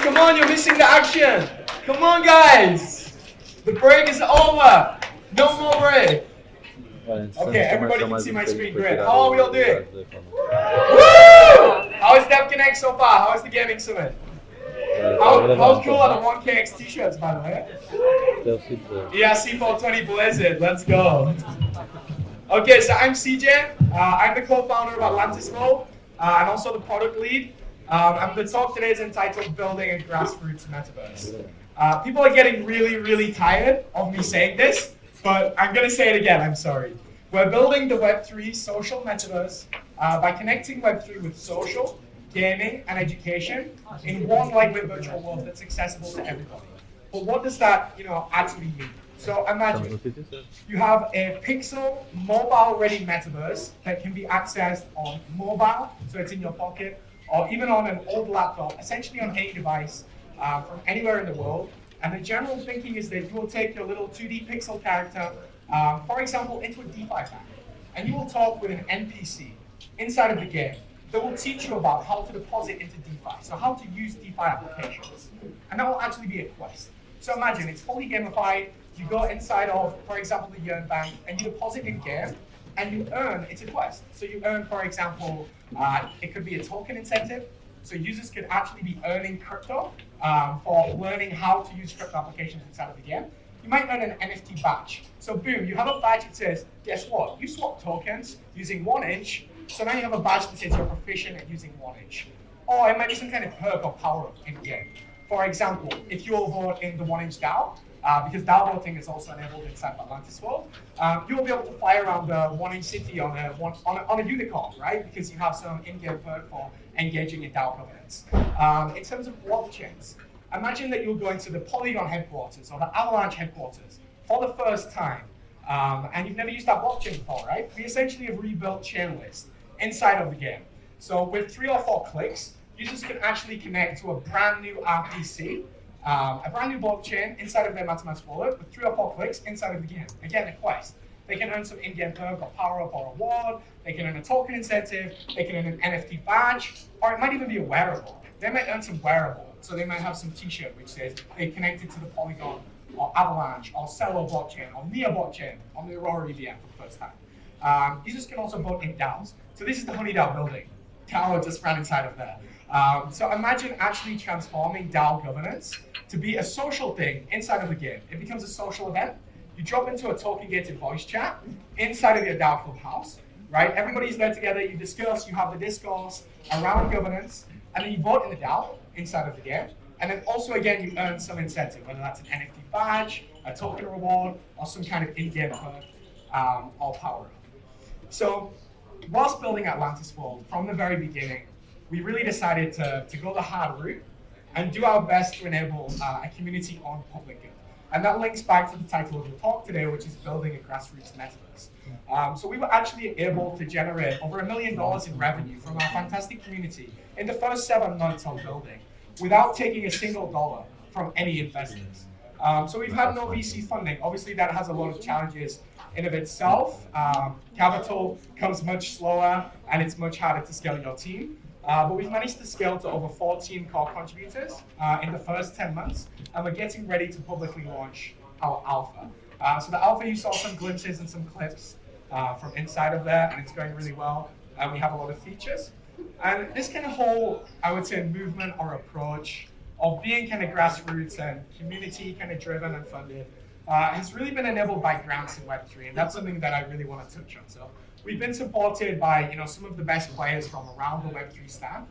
come on, you're missing the action. Come on, guys. The break is over. No more break. Okay, everybody can see my screen. Great. How are we all doing? Woo! How is Devconnect so far? How is the gaming summit? How cool are the 1KX t-shirts, by the way? Yeah, C420 Blizzard. Let's go. Okay, so I'm CJ. I'm the co-founder of Atlantis World and also the product lead. The talk today is entitled Building a Grassroots Metaverse. People are getting really tired of me saying this, but I'm going to say it again, I'm sorry. We're building the Web3 social metaverse by connecting Web3 with social, gaming, and education in one lightweight virtual world that's accessible to everybody. But what does that, actually mean? So imagine you have a pixel mobile-ready metaverse that can be accessed on mobile, so it's in your pocket, or even on an old laptop, essentially on any device from anywhere in the world. And the general thinking is that you will take your little 2D pixel character, for example, into a DeFi bank, and you will talk with an NPC inside of the game that will teach you about how to deposit into DeFi, so how to use DeFi applications. And that will actually be a quest. So imagine it's fully gamified. You go inside of, for example, the Yearn Bank, and you deposit in game, and you earn, it's a quest. So you earn, for example, it could be a token incentive. So users could actually be earning crypto for learning how to use crypto applications inside of the game. You might earn an NFT badge. So boom, you have a badge that says, guess what? You swap tokens using 1inch. So now you have a badge that says you're proficient at using 1inch. Or it might be some kind of perk or power up in game. For example, if you will vote in the 1inch DAO, because DAO voting is also enabled inside of Atlantis World, you'll be able to fly around the 1inch city on a unicorn, right? Because you have some in-game perk for engaging in DAO governance. In terms of blockchains, imagine that you're going to the Polygon headquarters or the Avalanche headquarters for the first time, and you've never used that blockchain before, right? We essentially have rebuilt Chainlist inside of the game. So with 3 or 4 clicks, users can actually connect to a brand new RPC, a brand new blockchain inside of their MetaMask wallet with 3 or 4 clicks inside of the game. Again, a quest. They can earn some in-game perk or power-up or reward. They can earn a token incentive. They can earn an NFT badge, or it might even be a wearable. They might earn some wearable. So they might have some t-shirt which says they connected to the Polygon or Avalanche or Celo blockchain or Nia blockchain on the Aurora EVM for the first time. Users can also vote in DAOs. So this is the Honey DAO building. DAO just ran inside of there. So imagine actually transforming DAO governance to be a social thing inside of the game. It becomes a social event. You drop into a token-gated voice chat inside of your DAO clubhouse, right? Everybody's there together, you discuss, you have the discourse around governance, and then you vote in the DAO inside of the game. And then also, again, you earn some incentive, whether that's an NFT badge, a token reward, or some kind of in-game perk or power-up. So, whilst building Atlantis World, from the very beginning, we really decided to go the hard route and do our best to enable a community on public good. And that links back to the title of the talk today, which is Building a Grassroots Metaverse. So we were actually able to generate over $1 million in revenue from our fantastic community in the first 7 months of building without taking a single dollar from any investors. So we've had no VC funding. Obviously, that has a lot of challenges in of itself. Capital comes much slower, and it's much harder to scale your team. But we've managed to scale to over 14 core contributors in the first 10 months, and we're getting ready to publicly launch our alpha. So the alpha, you saw some glimpses and some clips from inside of there, and it's going really well. And we have a lot of features. And this kind of whole, I would say, movement or approach of being kind of grassroots and community kind of driven and funded has really been enabled by grants in Web3, and that's something that I really want to touch on. So we've been supported by some of the best players from around the Web3 stack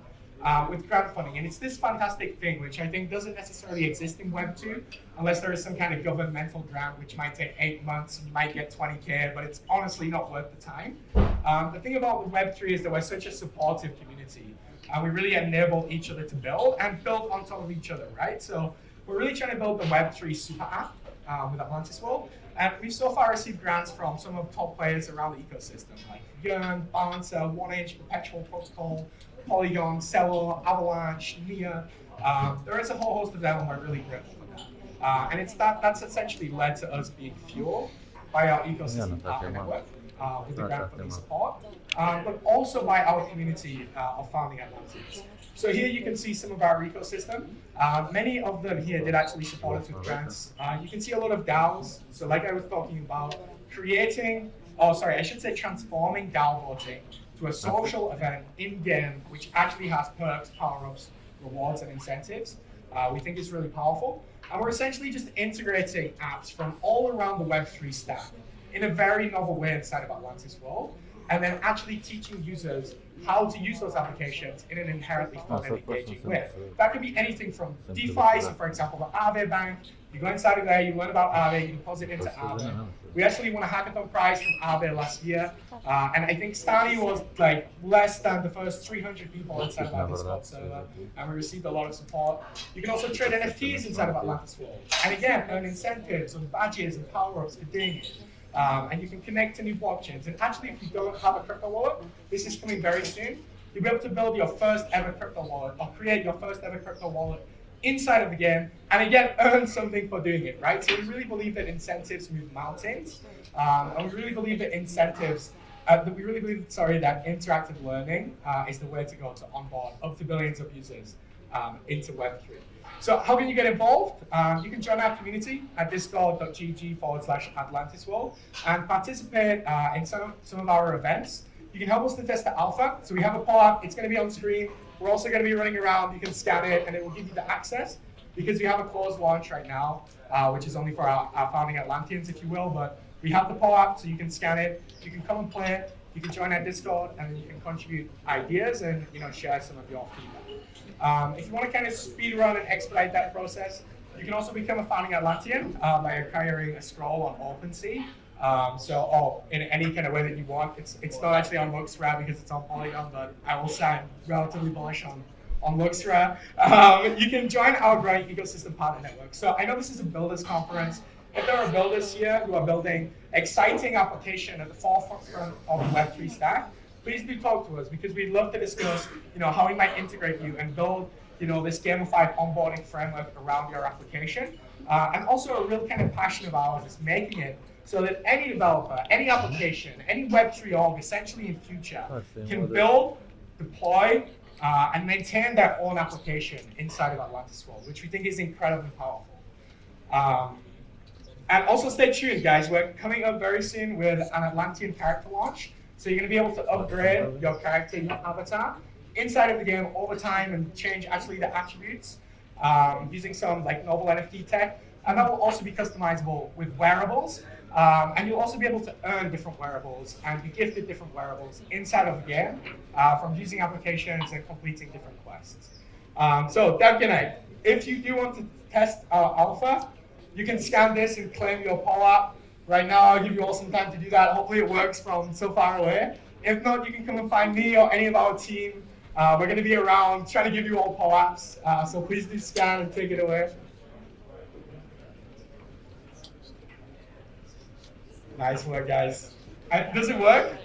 with grant funding, and it's this fantastic thing which I think doesn't necessarily exist in Web2 unless there is some kind of governmental grant which might take 8 months and you might get 20K, but it's honestly not worth the time. The thing about Web3 is that we're such a supportive community, and we really enable each other to build and build on top of each other, right? So we're really trying to build the Web3 super app with Atlantis World, and we've so far received grants from some of the top players around the ecosystem, like Yearn, Balancer, 1inch, Perpetual Protocol, Polygon, Celo, Avalanche, Nia. There is a whole host of them, and we're really grateful for that. And it's that's essentially led to us being fueled by our ecosystem partner network with the grant funding support, but also by our community of founding Atlanteans. So here you can see some of our ecosystem. Many of them here did actually support us with grants. You can see a lot of DAOs. So like I was talking about, transforming DAO voting to a social event in-game, which actually has perks, power-ups, rewards, and incentives. We think is really powerful. And we're essentially just integrating apps from all around the Web3 stack in a very novel way inside of Atlantis World, and then actually teaching users how to use those applications in an inherently fun and engaging way. That could be anything from DeFi, so for example, the Aave Bank. You go inside of there, you learn about Aave, you deposit into Aave. We actually won a hackathon prize from Aave last year, and I think Stani was like less than the first 300 people inside of our Discord server, and we received a lot of support. You can also trade NFTs inside of Atlantis World, and again, earn incentives and badges and power-ups for doing it. And you can connect to new blockchains. And actually, if you don't have a crypto wallet, this is coming very soon. You'll be able to build your first ever crypto wallet or create your first ever crypto wallet inside of the game, and again, earn something for doing it, right? So we really believe that incentives move mountains, and we really believe that that interactive learning is the way to go to onboard up to billions of users into Web3. So how can you get involved? You can join our community at discord.gg/Atlantis World and participate in some of our events. You can help us to test the alpha. So we have a poll app, it's going to be on screen. We're also going to be running around. You can scan it and it will give you the access, because we have a closed launch right now, which is only for our founding Atlanteans, if you will. But we have the poll app, so you can scan it. You can come and play it. You can join our Discord, and then you can contribute ideas and share some of your feedback. If you want to kind of speed run and expedite that process, you can also become a founding Atlantean by acquiring a scroll on OpenSea. In any kind of way that you want. It's not actually on Luxra because it's on Polygon, but I will say I'm relatively bullish on Luxra. You can join our growing ecosystem partner network. So I know this is a builders conference. If there are builders here who are building exciting application at the forefront of the Web3 stack, please do talk to us, because we'd love to discuss, how we might integrate you and build, this gamified onboarding framework around your application. And also a real kind of passion of ours is making it so that any developer, any application, any Web3 org, essentially in future, can build, deploy, and maintain their own application inside of Atlantis World, which we think is incredibly powerful. And also stay tuned, guys. We're coming up very soon with an Atlantean character launch. So you're going to be able to upgrade your character, your avatar, inside of the game over time and change actually the attributes using some novel NFT tech. And that will also be customizable with wearables. And you'll also be able to earn different wearables and be gifted different wearables inside of the game from using applications and completing different quests. So Devconnect, if you do want to test our alpha, you can scan this and claim your poll app. Right now, I'll give you all some time to do that. Hopefully it works from so far away. If not, you can come and find me or any of our team. We're going to be around trying to give you all poll apps. So please do scan and take it away. Nice work, guys. Does it work?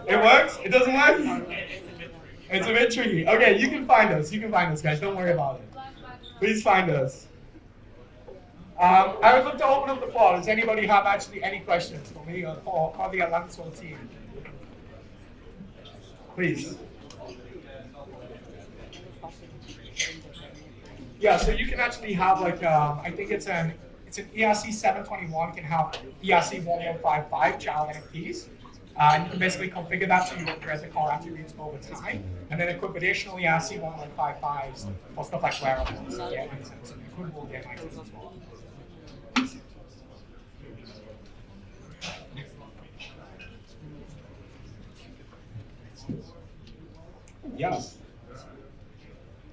It works? It doesn't work? It's a bit tricky. Okay, you can find us. You can find us, guys. Don't worry about it. Please find us. I would love to open up the floor. Does anybody have actually any questions for me or for the Atlantis World team? Please. Yeah, so you can actually have I think it's an ERC 721 can have ERC 1155 child NFTs. And you can basically configure that so you upgrade the core attributes over time. And then equip additional ERC 1155s for stuff like wearables, game items, and equipable game items as well. Yes,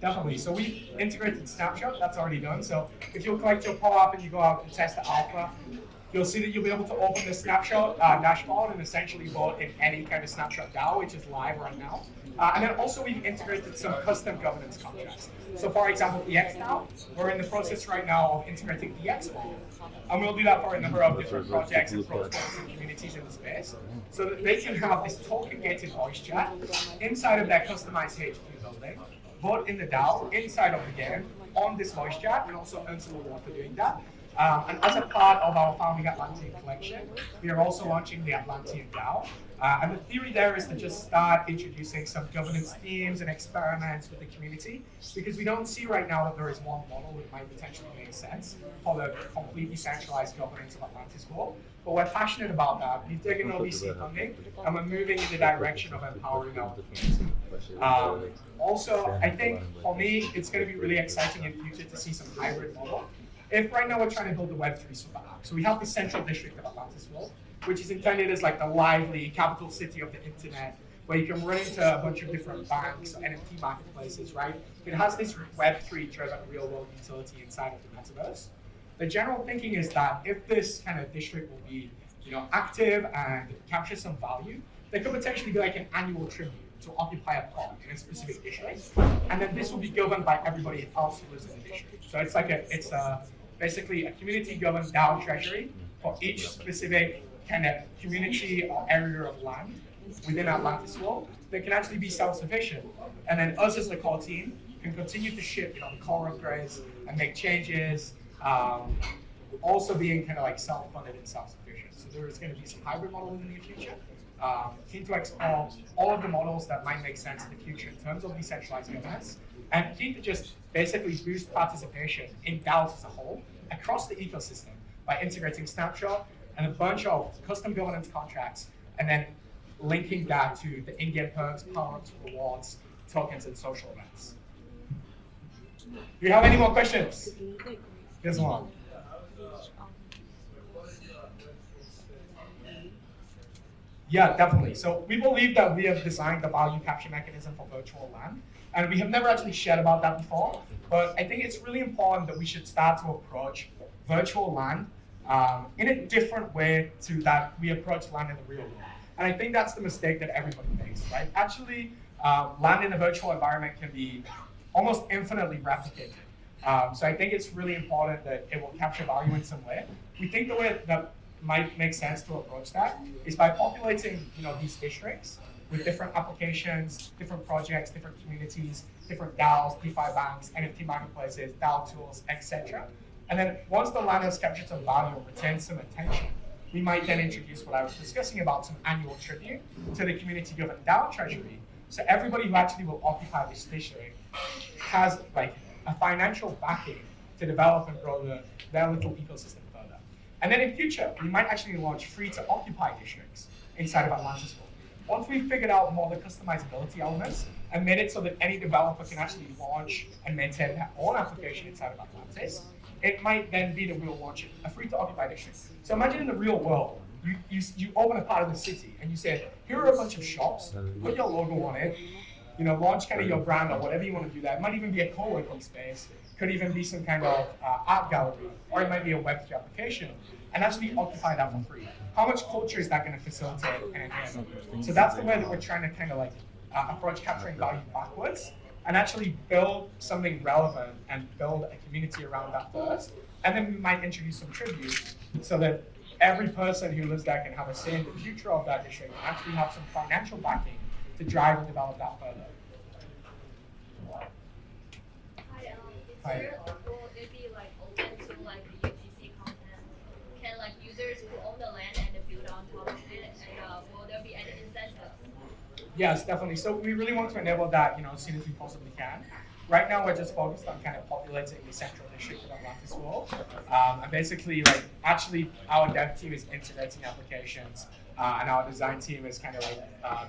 definitely. So we integrated Snapshot, that's already done. So if you'll collect your poll app and you go out and test the alpha, you'll see that you'll be able to open the Snapshot dashboard and essentially vote in any kind of Snapshot DAO, which is live right now. And then also we've integrated some custom governance contracts. So for example, EXDAO, we're in the process right now of integrating EXWall. And we'll do that for a number of different projects and protocols and communities in the space, so that they can have this token-gated voice chat inside of their customized HQ building, vote in the DAO inside of the game on this voice chat, and also earn some reward for doing that. And as a part of our founding Atlantean collection, we are also launching the Atlantean DAO, And the theory there is to just start introducing some governance themes and experiments with the community, because we don't see right now that there is one model that might potentially make sense for the completely centralized governance of Atlantis World. But we're passionate about that. We've taken OBC funding, and we're moving in the direction of empowering our community. Also, I think for me, it's going to be really exciting in future to see some hybrid model. If right now we're trying to build a Web3 super app, so we have the central district of Atlantis World, which is intended as like the lively capital city of the internet, where you can run into a bunch of different banks, NFT marketplaces, right? It has this Web3 driven real world utility inside of the metaverse. The general thinking is that if this kind of district will be, active and capture some value, there could potentially be like an annual tribute to occupy a plot in a specific district, and then this will be governed by everybody else who lives in the district. So it's like basically a community governed DAO treasury for each specific kind of community or area of land within Atlantis World that can actually be self-sufficient. And then us as the core team can continue to ship the core upgrades and make changes, also being kind of like self-funded and self-sufficient. So there is going to be some hybrid models in the future. Keen to explore all of the models that might make sense in the future in terms of decentralized governance, and keen to just basically boost participation in DAOs as a whole across the ecosystem by integrating Snapshot and a bunch of custom governance contracts, and then linking that to the in-game perks, power-ups, rewards, tokens, and social events. Do you have any more questions? Here's one. Yeah, definitely. So we believe that we have designed the value capture mechanism for virtual land, and we have never actually shared about that before, but I think it's really important that we should start to approach virtual land in a different way to that we approach land in the real world. And I think that's the mistake that everybody makes, right? Actually, land in a virtual environment can be almost infinitely replicated. So I think it's really important that it will capture value in some way. We think the way that might make sense to approach that is by populating these districts with different applications, different projects, different communities, different DAOs, DeFi banks, NFT marketplaces, DAO tools, etc. And then once the land has captured some value and retained some attention, we might then introduce what I was discussing about some annual tribute to the community governed DAO treasury. So everybody who actually will occupy this district has like a financial backing to develop and grow their little ecosystem further. And then in future, we might actually launch free to occupy districts inside of Atlantis World. Once we've figured out more the customizability elements and made it so that any developer can actually launch and maintain their own application inside of Atlantis, it might then be that we'll launch a free to occupy district. So imagine in the real world, you open a part of the city and you say, here are a bunch of shops, put your logo on it, launch kind of your brand or whatever you want to do that. It might even be a co-working space, could even be some kind of art gallery, or it might be a Web3 application, and actually occupy that for free. How much culture is that going to facilitate and enhance? So that's the way that we're trying to kind of like approach capturing value backwards and actually build something relevant and build a community around that first. And then we might introduce some tribute so that every person who lives there can have a say in the future of that district and actually have some financial backing to drive and develop that further. Hi, will it be like open to like the UGC content? Can like users who own the land and build on top of it, and will there be any incentives? Yes, definitely. So we really want to enable that, as soon as we possibly can. Right now, we're just focused on kind of populating the central district of Atlantis World. And basically, actually, our dev team is integrating applications, and our design team is kind of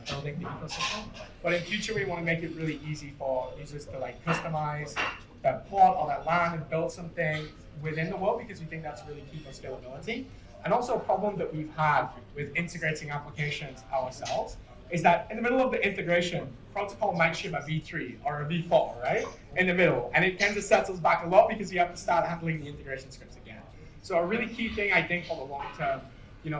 building the ecosystem. But in future, we want to make it really easy for users to customize that plot or that land and build something within the world, because we think that's really key for scalability. And also a problem that we've had with integrating applications ourselves is that in the middle of the integration, protocol might ship a V3 or a V4, right? In the middle. And it tends to set us back a lot because you have to start handling the integration scripts again. So a really key thing, I think, for the long term,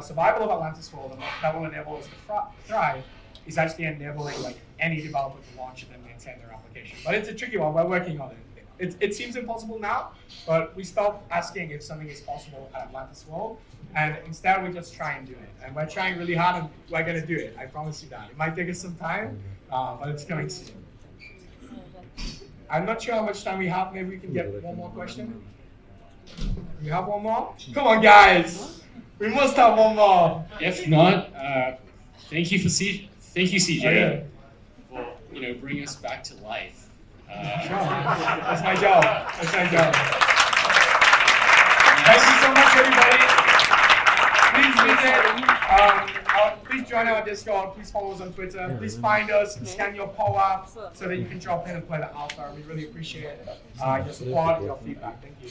survival of Atlantis World and that will enable us to thrive is actually enabling any developer to launch and then maintain their application. But it's a tricky one, we're working on it. It seems impossible now, but we stopped asking if something is possible at Atlantis World, and instead we just try and do it. And we're trying really hard, and we're going to do it. I promise you that. It might take us some time, but it's coming soon. I'm not sure how much time we have. Maybe we can get one more question. We have one more? Come on, guys! We must have one more. If not, Thank you, CJ, Okay. for bringing us back to life. Sure. That's my job. That's my job. Thank you so much, everybody. Please join our Discord. Please follow us on Twitter. Please find us, scan your poll app so that you can drop in and play the alpha. We really appreciate your support and your feedback. Thank you.